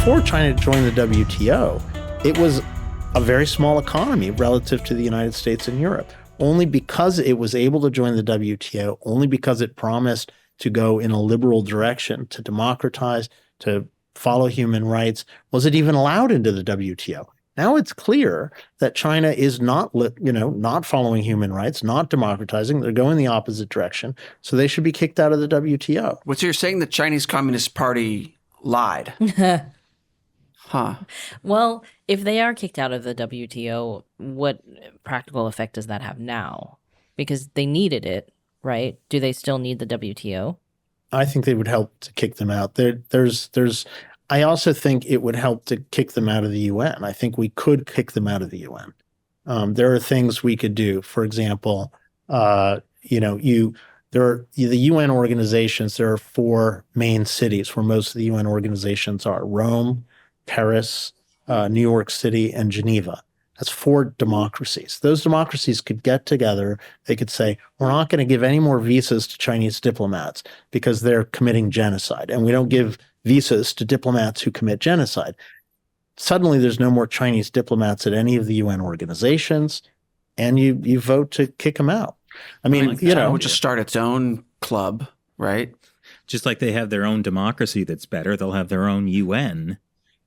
before China joined the WTO, it was a very small economy relative to the United States and Europe. Only because it was able to join the WTO, only because it promised to go in a liberal direction, to democratize, to follow human rights, was it even allowed into the WTO. Now it's clear that China is not following human rights, not democratizing. They're going the opposite direction. So they should be kicked out of the WTO. So you're saying the Chinese Communist Party lied? Huh. Well, if they are kicked out of the WTO, what practical effect does that have now? Because they needed it, right? Do they still need the WTO? I think they would help to kick them out. I also think it would help to kick them out of the UN. I think we could kick them out of the UN. There are things we could do. For example, there are the UN organizations. There are 4 main cities where most of the UN organizations are: Rome, Paris, New York City, and Geneva. That's 4 democracies. Those democracies could get together. They could say, we're not going to give any more visas to Chinese diplomats because they're committing genocide. And we don't give visas to diplomats who commit genocide. Suddenly, there's no more Chinese diplomats at any of the UN organizations, and you vote to kick them out. I mean, China would just start its own club, right? Just like they have their own democracy that's better, they'll have their own UN.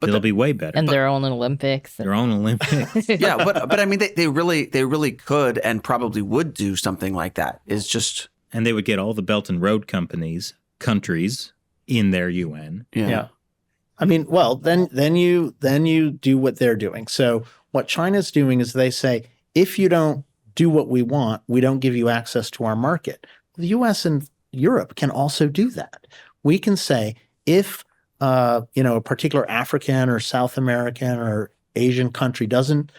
But it'll be way better. And their own Olympics. Their own Olympics. Yeah, but I mean, they really could and probably would do something like that. And they would get all the Belt and Road countries in their UN. Yeah. I mean, well, then you do what they're doing. So what China's doing is they say, if you don't do what we want, we don't give you access to our market. The US and Europe can also do that. We can say, if a particular African or South American or Asian country doesn't,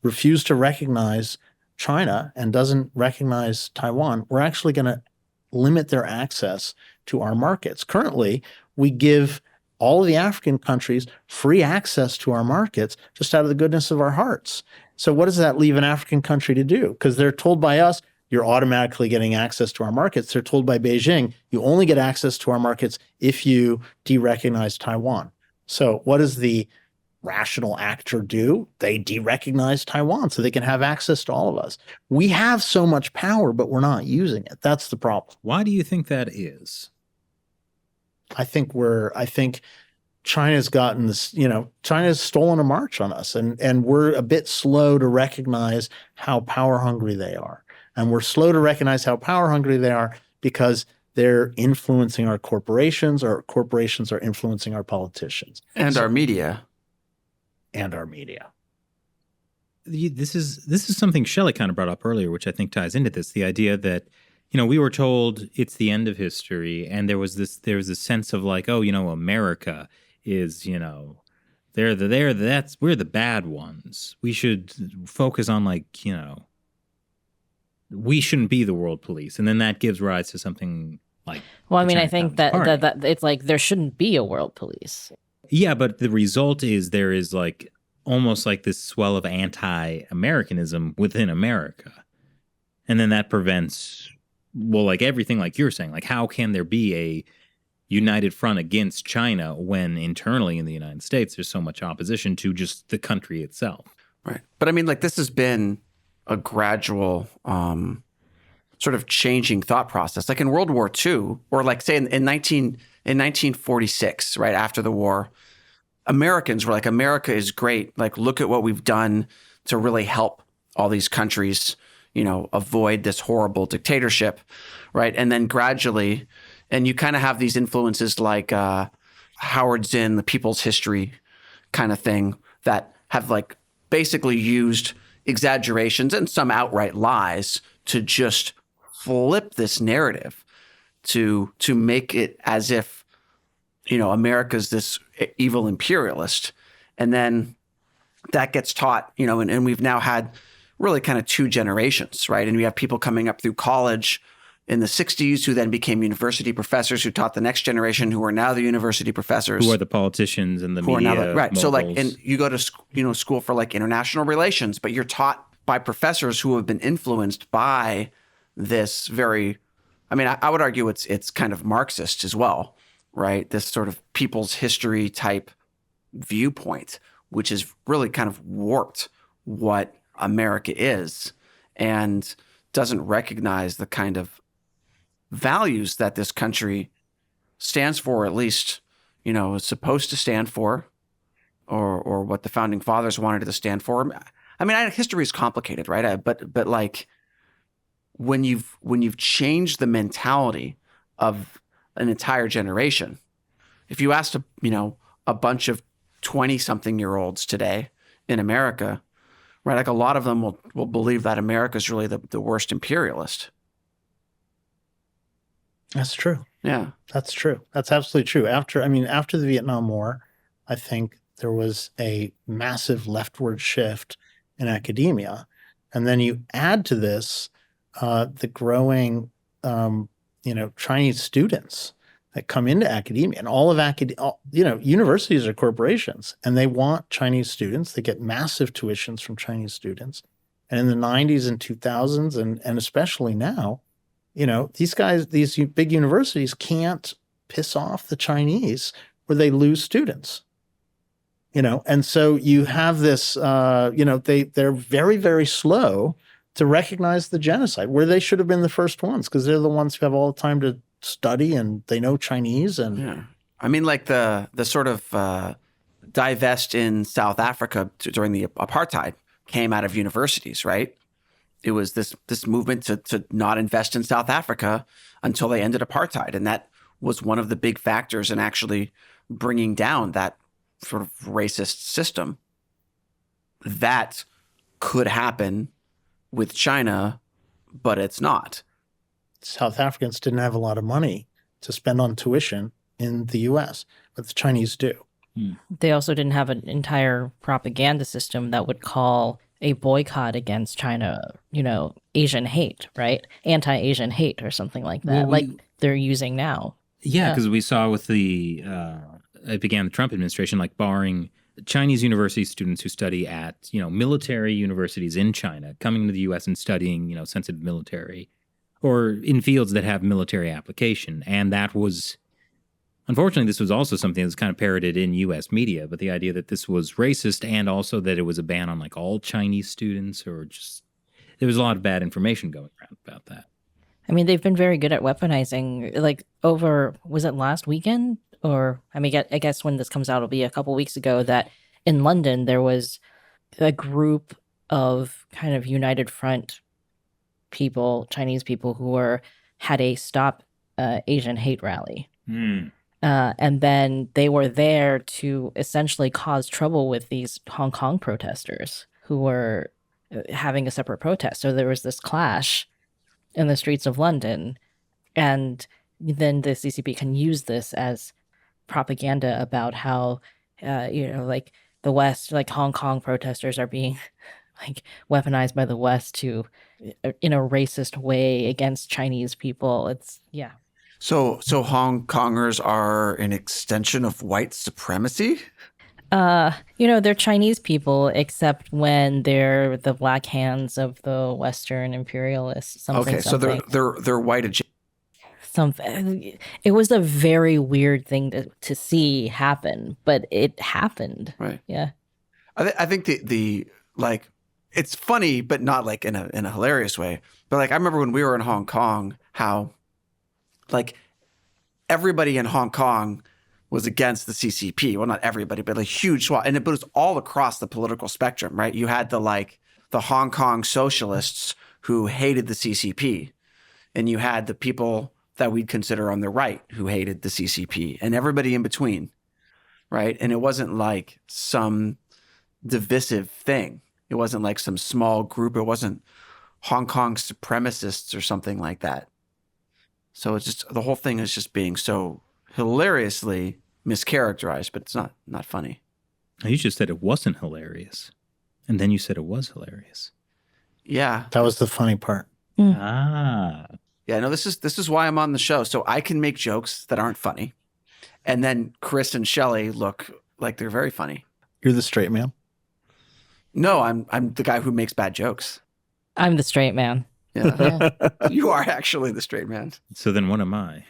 refuse to recognize China and doesn't recognize Taiwan, we're actually going to limit their access to our markets. Currently, we give all of the African countries free access to our markets just out of the goodness of our hearts. So what does that leave an African country to do? Because they're told by us, you're automatically getting access to our markets. They're told by Beijing, you only get access to our markets if you de-recognize Taiwan. So what does the rational actor do? They de-recognize Taiwan so they can have access to all of us. We have so much power, but we're not using it. That's the problem. Why do you think that is? I think China's gotten this, China's stolen a march on us, and we're a bit slow to recognize how power hungry they are. And we're slow to recognize how power hungry they are because they're influencing our corporations are influencing our politicians. And our media. This is something Shelley kind of brought up earlier, which I think ties into this, the idea that, we were told it's the end of history, and there was this sense of like, America is, we're the bad ones. We should focus on we shouldn't be the world police. And then that gives rise to something like... Well, I mean, I think that it's like there shouldn't be a world police. Yeah, but the result is there is almost like this swell of anti-Americanism within America. And then that prevents, everything like you're saying. How can there be a united front against China when internally in the United States there's so much opposition to just the country itself? Right. But I mean, this has been a gradual sort of changing thought process. Like in World War II, or say in 1946, right after the war, Americans were like, America is great. Look at what we've done to really help all these countries, avoid this horrible dictatorship, right? And then gradually, and you kind of have these influences like Howard Zinn, the People's History kind of thing, that have basically used exaggerations and some outright lies to just flip this narrative to make it as if, America's this evil imperialist. And then that gets taught, and we've now had really kind of 2 generations, right? And we have people coming up through college in the 60s who then became university professors who taught the next generation who are now the university professors. Who are the politicians and the media right. moguls. So and you go to school for international relations, but you're taught by professors who have been influenced by this very, I would argue it's kind of Marxist as well, right? This sort of people's history type viewpoint, which has really kind of warped what America is and doesn't recognize the kind of values that this country stands for, at least, is supposed to stand for, or what the founding fathers wanted it to stand for. I mean, history is complicated, right? But like when you've changed the mentality of an entire generation, if you asked a bunch of 20-something-year-olds today in America, right, like a lot of them will believe that America is really the worst imperialist. That's true. Yeah, That's true. That's absolutely true. After the Vietnam War, I think there was a massive leftward shift in academia. And then you add to this the growing, Chinese students that come into academia, and all of universities are corporations, and they want Chinese students. They get massive tuitions from Chinese students. And in the 90s and 2000s, and especially now, these big universities can't piss off the Chinese where they lose students. And so you have this, they're very, very slow to recognize the genocide, where they should have been the first ones, because they're the ones who have all the time to study and they know Chinese. And yeah. I mean, like the sort of divest in South Africa during the apartheid came out of universities, right? It was this movement to not invest in South Africa until they ended apartheid. And that was one of the big factors in actually bringing down that sort of racist system. That could happen with China, but it's not. South Africans didn't have a lot of money to spend on tuition in the U.S., but the Chinese do. They also didn't have an entire propaganda system that would call a boycott against China, Asian hate, right? Anti-Asian hate or something like that, like they're using now. Yeah, because we saw with it began the Trump administration, like barring Chinese university students who study at, military universities in China, coming to the U.S. and studying, sensitive military, or in fields that have military application. And that was, unfortunately, this was also something that's kind of parroted in U.S. media, but the idea that this was racist and also that it was a ban on like all Chinese students, or just, there was a lot of bad information going around about that. I mean, they've been very good at weaponizing, like was it last weekend? Or, I guess when this comes out, it'll be a couple weeks ago, that in London, there was a group of kind of United Front people, Chinese people, who had a Stop Asian Hate rally. And then they were there to essentially cause trouble with these Hong Kong protesters who were having a separate protest. So there was this clash in the streets of London, and then the CCP can use this as propaganda about how, like the West, like Hong Kong protesters are being like weaponized by the West to, in a racist way, against Chinese people. It's, yeah. So Hong Kongers are an extension of white supremacy? They're Chinese people, except when they're the black hands of the Western imperialists. Okay, so they're white adjacent. Something. It was a very weird thing to see happen, but it happened. Right. Yeah. I think the like, it's funny, but not like in a hilarious way. But like, I remember when we were in Hong Kong, how like everybody in Hong Kong was against the CCP. Well, not everybody, but a huge swath. And it was all across the political spectrum, right? You had the Hong Kong socialists who hated the CCP. And you had the people that we'd consider on the right who hated the CCP, and everybody in between, right? And it wasn't like some divisive thing. It wasn't like some small group. It wasn't Hong Kong supremacists or something like that. So it's just, the whole thing is just being so hilariously mischaracterized, but it's not funny. You just said it wasn't hilarious, and then you said it was hilarious. Yeah. That was the funny part. Yeah, no, this is why I'm on the show. So I can make jokes that aren't funny. And then Chris and Shelley look like they're very funny. You're the straight man. No, I'm the guy who makes bad jokes. I'm the straight man. Yeah. You are actually the straight man. So then what am I?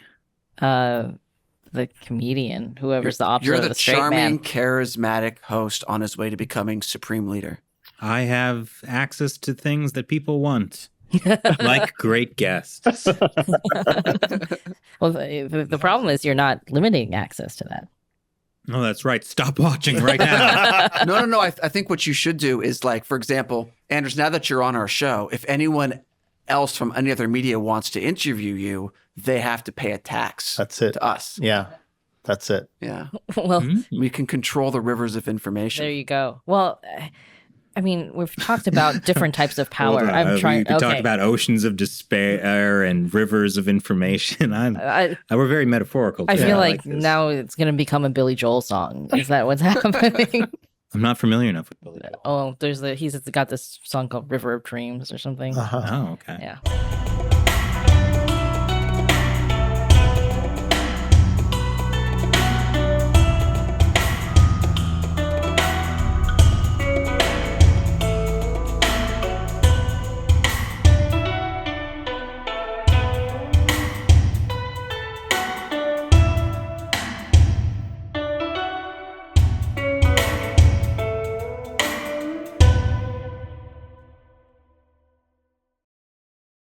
the comedian, whoever's the opposite You're of the the straight charming, man. charismatic host on his way to becoming supreme leader. I have access to things that people want, like great guests. Well, the problem is you're not limiting access to that. Oh, that's right. Stop watching right now. No. I think what you should do is, like, for example, Anders, now that you're on our show, if anyone else from any other media wants to interview you, they have to pay a tax. That's it. To us. Yeah, that's it. Yeah. Well, We can control the rivers of information. there you go. Well, I mean, we've talked about different types of power. Hold on. I'm trying. We talked about oceans of despair and rivers of information. We're very metaphorical. I today. feel like this. now it's going to become a Billy Joel song. Is that what's happening? I'm not familiar enough with Billy Joel. Oh, he's got this song called River of Dreams or something. Uh-huh. Oh, okay. Yeah.